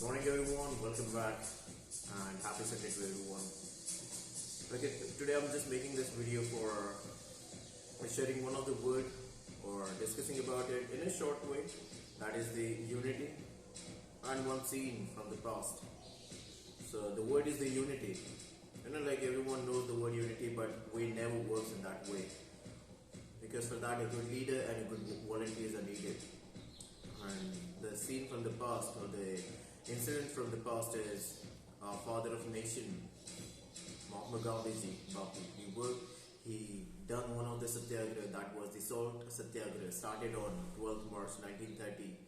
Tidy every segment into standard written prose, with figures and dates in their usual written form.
morning everyone, welcome back and happy Sunday to everyone. Okay, today I'm just making this video for sharing one of the word or discussing about it in a short way, that is the unity and one scene from the past. So the word is the unity. Like everyone knows the word unity, but we never works in that way. Because for that a good leader and a good volunteers are needed. And the scene from the past or the incident from the past is our father of nation, Mahatma Gandhi, Bapu. He done one of the satyagraha, that was the salt satyagraha, started on 12th March 1930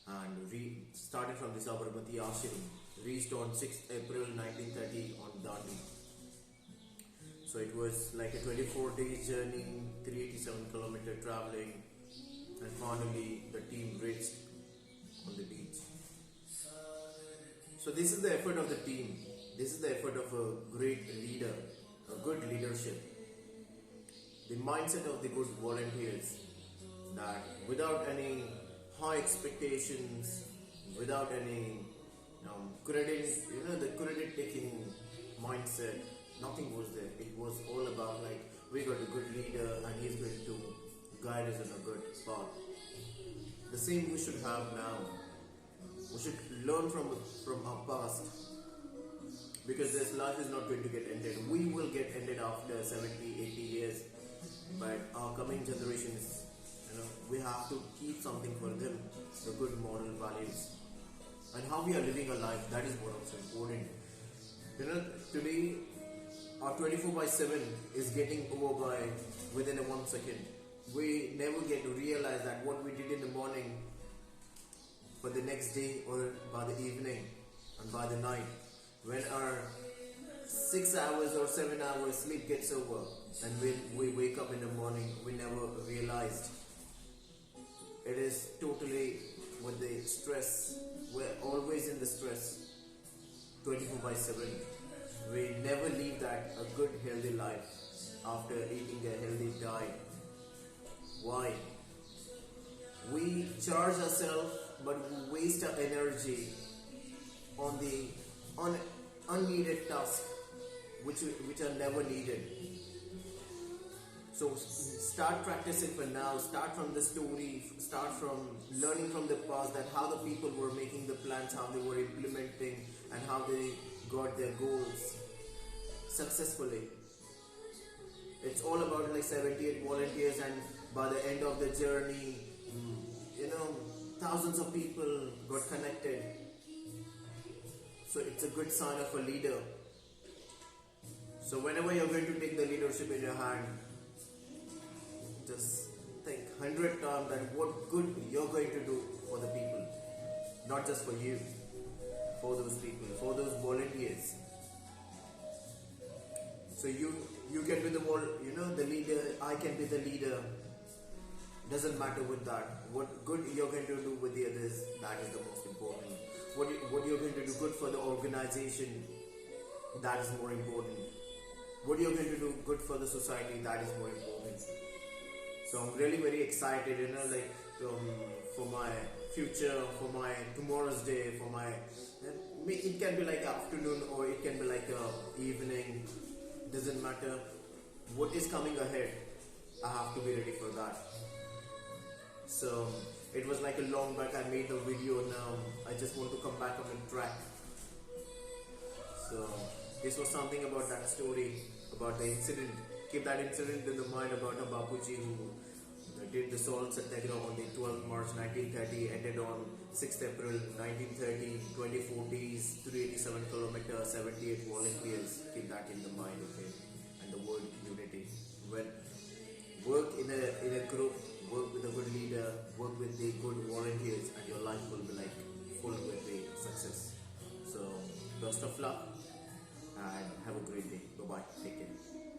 and started from the Sabarmati Ashram, reached on 6th April 1930 on Dandi. So it was like a 24 days journey, 387 kilometer traveling, and finally the team reached on the beach. So this is the effort of the team. This is the effort of a great leader, a good leadership. The mindset of the good volunteers, that without any high expectations, without any credit, the credit taking mindset, nothing was there. It was all about like, we got a good leader and he's going to guide us in a good path. The same we should have now. We should learn from our past, because this life is not going to get ended. We will get ended after 70, 80 years, but our coming generations, we have to keep something for them, the good moral values, and how we are living our life. That is what is important. Today our 24/7 is getting over by within a 1 second. We never get to realize that what we did in the morning for the next day or by the evening and by the night, when our 6 hours or 7 hours sleep gets over and when we wake up in the morning, we never realized. It is totally with the stress. We're always in the stress 24/7. We never leave that a good healthy life after eating a healthy diet. Why? We charge ourselves, but we waste our energy on the unneeded tasks which are never needed. So start practicing for now. Start from the story. Start from learning from the past, that how the people were making the plans, how they were implementing, and how they got their goals successfully. It's all about like 78 volunteers, and by the end of the journey, thousands of people got connected. So it's a good sign of a leader. So whenever you're going to take the leadership in your hand, just think 100 times that what good you're going to do for the people, not just for you, for those people, for those volunteers. So you can be the leader. I can be the leader. Doesn't matter with that. What good you're going to do with the others, that is the most important. What you're going to do good for the organization, that is more important. What you're going to do good for the society, that is more important. So I'm really very excited, for my future, for my tomorrow's day, it can be like afternoon or it can be like evening. Doesn't matter. What is coming ahead, I have to be ready for that. So it was like a long back I made the video. Now I just want to come back on the track. So this was something about that story, about the incident. Keep that incident in the mind about a Bapuji who did the salt satyagraha on the 12th March 1930, ended on 6th April 1930, 24 days, 387 kilometers, 78 volunteers. Keep that in the mind, okay? And the word unity. When work in a group, work with a good leader, work with the good volunteers, and your life will be like full with the success. So best of luck and have a great day. Bye bye. Take care.